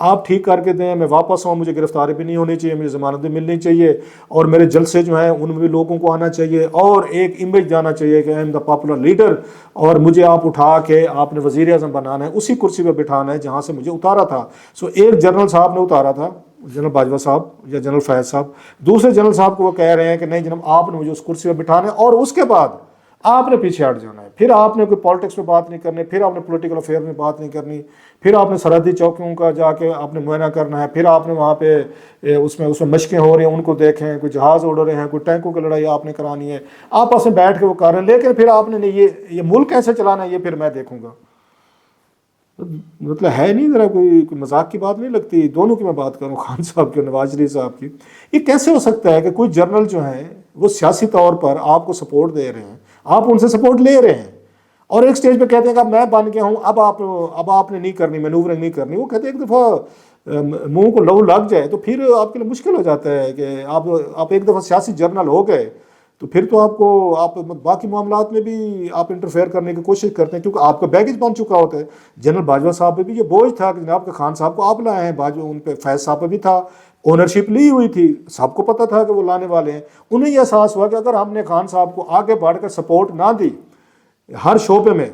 آپ ٹھیک کر کے دیں، میں واپس آؤں، مجھے گرفتاری بھی نہیں ہونی چاہیے، مجھے ضمانت بھی ملنی چاہیے، اور میرے جلسے جو ہیں ان میں بھی لوگوں کو آنا چاہیے، اور ایک امیج جانا چاہیے کہ I am the popular leader, اور مجھے آپ اٹھا کے آپ نے وزیر اعظم بنانا ہے، اسی کرسی پہ بٹھانا ہے جہاں سے مجھے اتارا تھا. سو ایک جنرل صاحب نے اتارا تھا، جنرل باجوہ صاحب یا جنرل فیض صاحب، دوسرے جنرل صاحب کو وہ کہہ رہے ہیں کہ نہیں جناب آپ نے مجھے اس کرسی پہ بٹھانا ہے، اور اس کے بعد آپ نے پیچھے ہٹ جانا ہے، پھر آپ نے کوئی پالیٹکس میں بات نہیں کرنی، پھر آپ نے پولیٹیکل افیئر میں بات نہیں کرنی، پھر آپ نے سرحدی چوکیوں کا جا کے آپ نے معائنہ کرنا ہے، پھر آپ نے وہاں پہ اس میں مشقیں ہو رہی ہیں ان کو دیکھیں، کوئی جہاز اڑ رہے ہیں، کوئی ٹینکوں کی لڑائی آپ نے کرانی ہے، آپس میں بیٹھ کے وہ کر رہے ہیں، لیکن پھر آپ نے یہ ملک کیسے چلانا ہے یہ پھر میں دیکھوں گا. مطلب ہے نہیں، ذرا کوئی مذاق کی بات نہیں لگتی. دونوں کی میں بات کروں، خان صاحب کی اور نواز شریف صاحب کی. یہ کیسے ہو سکتا ہے کہ کوئی جنرل جو ہیں وہ سیاسی طور پر آپ کو سپورٹ دے رہے ہیں، آپ ان سے سپورٹ لے رہے ہیں، اور ایک سٹیج پہ کہتے ہیں کہ اب میں بن گیا ہوں، اب آپ نے نہیں کرنی، مینوورنگ نہیں کرنی. وہ کہتے ہیں ایک دفعہ منہ کو لہو لگ جائے تو پھر آپ کے لیے مشکل ہو جاتا ہے کہ آپ ایک دفعہ سیاسی جرنل ہو گئے تو پھر تو آپ باقی معاملات میں بھی آپ انٹرفیئر کرنے کی کوشش کرتے ہیں، کیونکہ آپ کا بیگیج بن چکا ہوتا ہے. جنرل باجوہ صاحب پہ بھی یہ بوجھ تھا کہ جناب کہ خان صاحب کو آپ لائے ہیں، باجوہ ان پہ فیض صاحب پہ بھی تھا، اونرشپ لی ہوئی تھی، سب کو پتہ تھا کہ وہ لانے والے ہیں. انہیں یہ احساس ہوا کہ اگر ہم نے خان صاحب کو آگے بڑھ کر سپورٹ نہ دی ہر شعبے میں،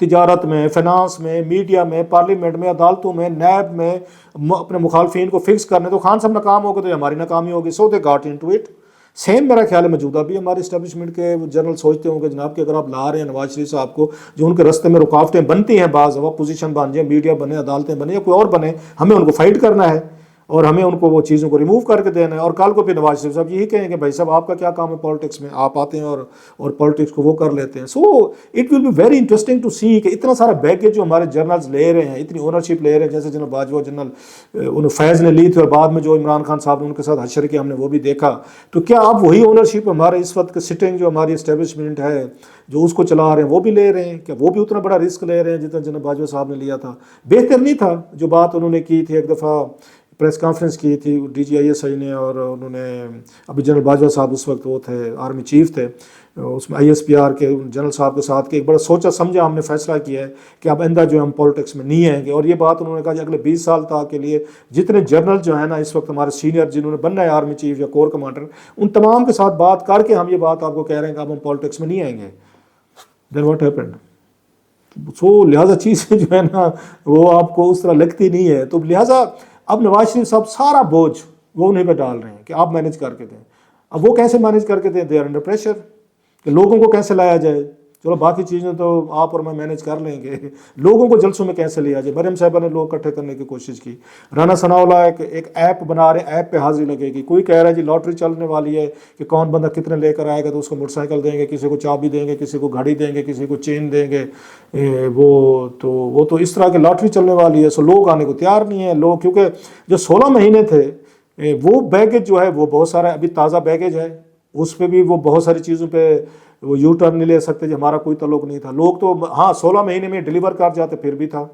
تجارت میں، فائنانس میں، میڈیا میں، پارلیمنٹ میں، عدالتوں میں، نیب میں، اپنے مخالفین کو فکس کرنے، تو خان صاحب ناکام ہو گئے تو ہماری ناکامی ہوگی. So they got into it. Same میرا خیال ہے موجودہ بھی ہمارے اسٹیبلشمنٹ کے جنرل سوچتے ہوں گے جناب کہ اگر آپ لا رہے ہیں نواز شریف صاحب کو، جو ان کے رستے میں رکاوٹیں بنتی ہیں، بعض وہ پوزیشن بن جائیں، میڈیا بنے، عدالتیں بنے یا کوئی اور بنے، ہمیں ان کو فائٹ کرنا ہے اور ہمیں ان کو وہ چیزوں کو ریموو کر کے دینا ہے. اور کل کو پھر نواز شریف صاحب یہی کہیں کہ بھائی صاحب آپ کا کیا کام ہے پالیٹکس میں، آپ آتے ہیں اور پالیٹکس کو وہ کر لیتے ہیں. So it will be very interesting to see کہ اتنا سارا بیگیج جو ہمارے جرنلز لے رہے ہیں، اتنی اونرشپ لے رہے ہیں، جیسے جنرل باجوہ جنرل فیض نے لی تھی، اور بعد میں جو عمران خان صاحب نے ان کے ساتھ حشر کیا ہم نے وہ بھی دیکھا. تو کیا آپ وہی اونرشپ ہمارے اس وقت سٹنگ جو ہماری اسٹیبلشمنٹ ہے جو اس کو چلا رہے ہیں وہ بھی لے رہے ہیں؟ کیا وہ بھی اتنا بڑا رسک لے رہے ہیں جتنا جنرل باجوہ صاحب نے لیا تھا؟ بہتر نہیں تھا جو بات انہوں نے کی تھی، ایک دفعہ پریس کانفرنس کی تھی D G I S I نے، اور انہوں نے ابھی جنرل باجوہ صاحب اس وقت وہ تھے آرمی چیف تھے، اس میں آئی ایس پی آر کے جنرل صاحب کے ساتھ کہ ایک بڑا سوچا سمجھا ہم نے فیصلہ کیا ہے کہ اب آئندہ جو ہم پالیٹکس میں نہیں آئیں گے. اور یہ بات انہوں نے کہا کہ اگلے 20 سال تک کے لیے جتنے جنرل جو ہیں نا اس وقت ہمارے سینئر جنہوں نے بننا ہے آرمی چیف یا کور کمانڈر، ان تمام کے ساتھ بات کر کے ہم یہ بات آپ کو کہہ رہے ہیں کہ اب ہم پالیٹکس میں نہیں آئیں گے. دین واٹ ہیپنڈ؟ سو لہٰذا چیزیں جو ہے نا وہ آپ کو اس طرح لگتی نہیں ہے. تو لہٰذا اب نواز شریف صاحب سارا بوجھ وہ انہیں پہ ڈال رہے ہیں کہ آپ مینیج کر کے دیں. اب وہ کیسے مینیج کر کے دیں؟ دے آر انڈر پریشر کہ لوگوں کو کیسے لایا جائے. چلو باقی چیزیں تو آپ اور میں مینیج کر لیں گے، لوگوں کو جلسوں میں کیسے لیا جائے؟ مریم صاحبہ نے لوگ اکٹھے کرنے کی کوشش کی، رانا ثناء اللہ ایک ایپ بنا رہے ہیں، ایپ پہ حاضری لگے گی. کوئی کہہ رہا ہے جی لاٹری چلنے والی ہے کہ کون بندہ کتنے لے کر آئے گا، تو اس کو موٹر سائیکل دیں گے، کسی کو چابی دیں گے، کسی کو گھڑی دیں گے، کسی کو چین دیں گے. وہ تو اس طرح کی لاٹری چلنے والی ہے. سو لوگ آنے کو تیار نہیں ہیں. لوگ کیونکہ جو 16 مہینے تھے وہ بیگیج جو ہے وہ بہت سارا ابھی تازہ بیگیج ہے، اس پہ بھی وہ بہت ساری چیزوں پہ وہ یو ٹرن نہیں لے سکتے جی ہمارا کوئی تعلق نہیں تھا. لوگ تو ہاں 16 مہینے میں ڈیلیور کر جاتے پھر بھی تھا،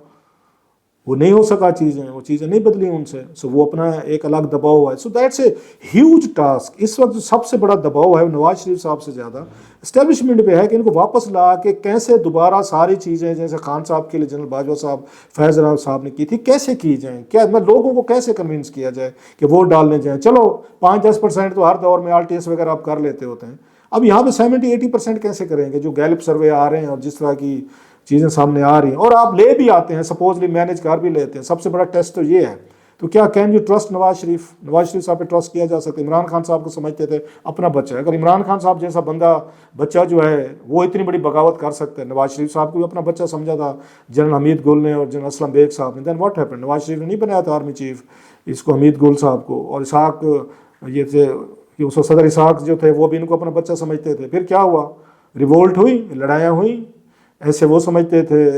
وہ نہیں ہو سکا چیزیں، وہ چیزیں نہیں بدلی ان سے. سو وہ اپنا ایک الگ دباؤ ہے. So that's a huge task. اس وقت جو سب سے بڑا دباؤ ہے نواز شریف صاحب سے زیادہ اسٹیبلشمنٹ پہ ہے کہ ان کو واپس لا کے کیسے دوبارہ ساری چیزیں جیسے خان صاحب کے لیے جنرل باجوہ صاحب، فیض راؤ صاحب نے کی تھی کیسے کی جائیں. کیا لوگوں کو کیسے کنونس کیا جائے کہ ووٹ ڈالنے جائیں؟ چلو 5-10% تو ہر دور میں RTS وغیرہ آپ کر لیتے ہوتے ہیں، اب یہاں پہ 70-80% کیسے کریں گے؟ جو گیلپ سروے آ رہے ہیں اور جس طرح کی چیزیں سامنے آ رہی ہیں، اور آپ لے بھی آتے ہیں سپوزلی مینیج کر بھی لیتے ہیں. سب سے بڑا ٹیسٹ تو یہ ہے. تو کیا can you trust Nawaz Sharif صاحب پہ ٹرسٹ کیا جا سکتا ہے؟ عمران خان صاحب کو سمجھتے تھے اپنا بچہ ہے. اگر عمران خان صاحب جیسا بچہ جو ہے وہ اتنی بڑی بغاوت کر سکتے ہیں، نواز شریف صاحب کو بھی اپنا بچہ سمجھا تھا جنرل حمید گل نے اور جنرل اسلم بیگ صاحب نے. دین واٹ ہیپن؟ نواز شریف نے نہیں بنایا تھا آرمی چیف اس کو، حمید گل صاحب کو. اور اسحاق یہ تھے اس وقت صدر اسحاق جو تھے وہ بھی ان کو اپنا بچہ سمجھتے تھے. پھر کیا ہوا؟ ریوولٹ ہوئی، لڑائیاں ہوئیں. ایسے وہ سمجھتے تھے،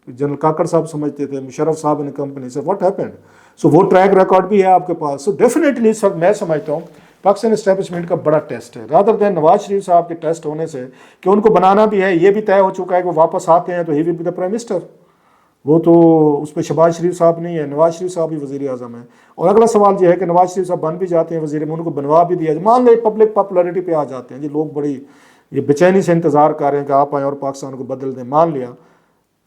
جنرل کاکڑ صاحب سمجھتے تھے، مشرف صاحب نے کمپنی سے. What happened? سو وہ ٹریک ریکارڈ بھی ہے آپ کے پاس. سو ڈیفینیٹلی اس وقت میں سمجھتا ہوں پاکستان اسٹیبلشمنٹ کا بڑا ٹیسٹ ہے رادر دین نواز شریف صاحب کے ٹیسٹ ہونے سے کہ ان کو بنانا بھی ہے. یہ بھی طے ہو چکا ہے کہ وہ واپس آتے ہیں تو he will be the prime minister. وہ تو اس پہ شہباز شریف صاحب نہیں ہے، نواز شریف صاحب ہی وزیر اعظم ہیں. اور اگلا سوال یہ ہے کہ نواز شریف صاحب بن بھی جاتے ہیں وزیر، ان کو بنوا بھی دیا، مان لیں پبلک پاپولیرٹی پہ آ جاتے ہیں جی، لوگ بڑی یہ بے چینی سے انتظار کر رہے ہیں کہ آپ آئیں اور پاکستان کو بدل دیں. مان لیا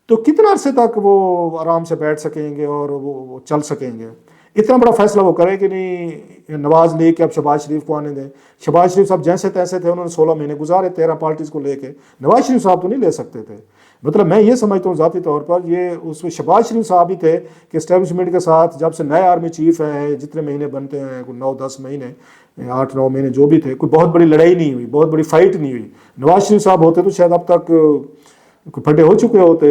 تو کتنا عرصے تک وہ آرام سے بیٹھ سکیں گے اور وہ چل سکیں گے؟ اتنا بڑا فیصلہ وہ کرے کہ نہیں نواز لیگ کہ اب شہباز شریف کو آنے دیں. شہباز شریف صاحب جیسے تیسے تھے, انہوں نے 16 مہینے گزارے 13 پارٹیز کو لے کے. نواز شریف صاحب تو نہیں لے سکتے تھے. مطلب میں یہ سمجھتا ہوں ذاتی طور پر, یہ اس میں شہباز شریف صاحب ہی تھے کہ اسٹیبلشمنٹ کے ساتھ جب سے نئے آرمی چیف ہیں, جتنے مہینے بنتے ہیں, 9-10 مہینے, 8-9 مہینے جو بھی تھے, کوئی بہت بڑی لڑائی نہیں ہوئی, بہت بڑی فائٹ نہیں ہوئی. نواز شریف صاحب ہوتے تو شاید اب تک پھٹے ہو چکے ہوتے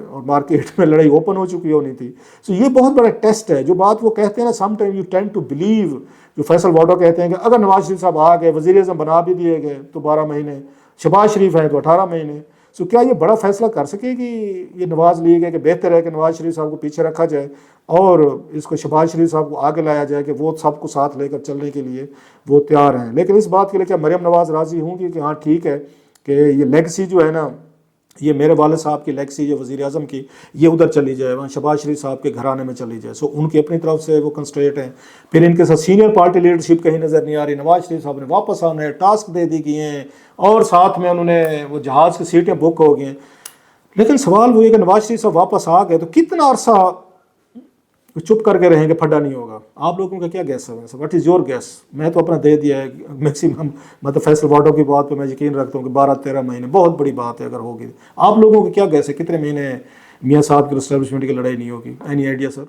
اور مارکیٹ میں لڑائی اوپن ہو چکی ہونی تھی. سو یہ بہت بڑا ٹیسٹ ہے. جو بات وہ کہتے ہیں نا, some time you tend to believe, جو فیصل واڈو کہتے ہیں کہ اگر نواز شریف صاحب آ گئے, وزیر اعظم بنا بھی دیے گئے تو 12 مہینے, شہباز شریف ہیں تو 18 مہینے. سو کیا یہ بڑا فیصلہ کر سکے گی یہ نواز لیگ ہے کہ بہتر ہے کہ نواز شریف صاحب کو پیچھے رکھا جائے اور اس کو شہباز شریف صاحب کو آگے لایا جائے کہ وہ سب کو ساتھ لے کر چلنے کے لیے وہ تیار ہیں. لیکن اس بات کے لیے کیا مریم نواز راضی ہوں گی کہ ہاں ٹھیک ہے کہ یہ لیگسی جو ہے نا, یہ میرے والد صاحب کی لیگسی جو وزیر اعظم کی, یہ ادھر چلی جائے, وہاں شہباز شریف صاحب کے گھرانے میں چلی جائے. سو ان کی اپنی طرف سے وہ کنسٹریٹ ہیں. پھر ان کے ساتھ سینئر پارٹی لیڈرشپ کہیں نظر نہیں آ رہی. نواز شریف صاحب نے واپس آنا ہے, ٹاسک دے دی گئے ہیں, اور ساتھ میں انہوں نے وہ جہاز کی سیٹیں بک ہو گئی ہیں. لیکن سوال وہ یہ کہ نواز شریف صاحب واپس آ گئے تو کتنا عرصہ چپ کر کے رہیں گے, پھڈا نہیں ہوگا؟ آپ لوگوں کا کیا گیس ہے ویسے؟ What is your guess? میں تو اپنا دے دیا ہے میکسیمم. مطلب فیصل واڈو کی بات پہ میں یقین رکھتا ہوں کہ 12-13 مہینے بہت بڑی بات ہے اگر ہوگی. آپ لوگوں کی کیا گیس ہے, کتنے مہینے میاں صاحب کی اسٹیبلشمنٹ کی لڑائی نہیں ہوگی؟ اینی آئیڈیا سر؟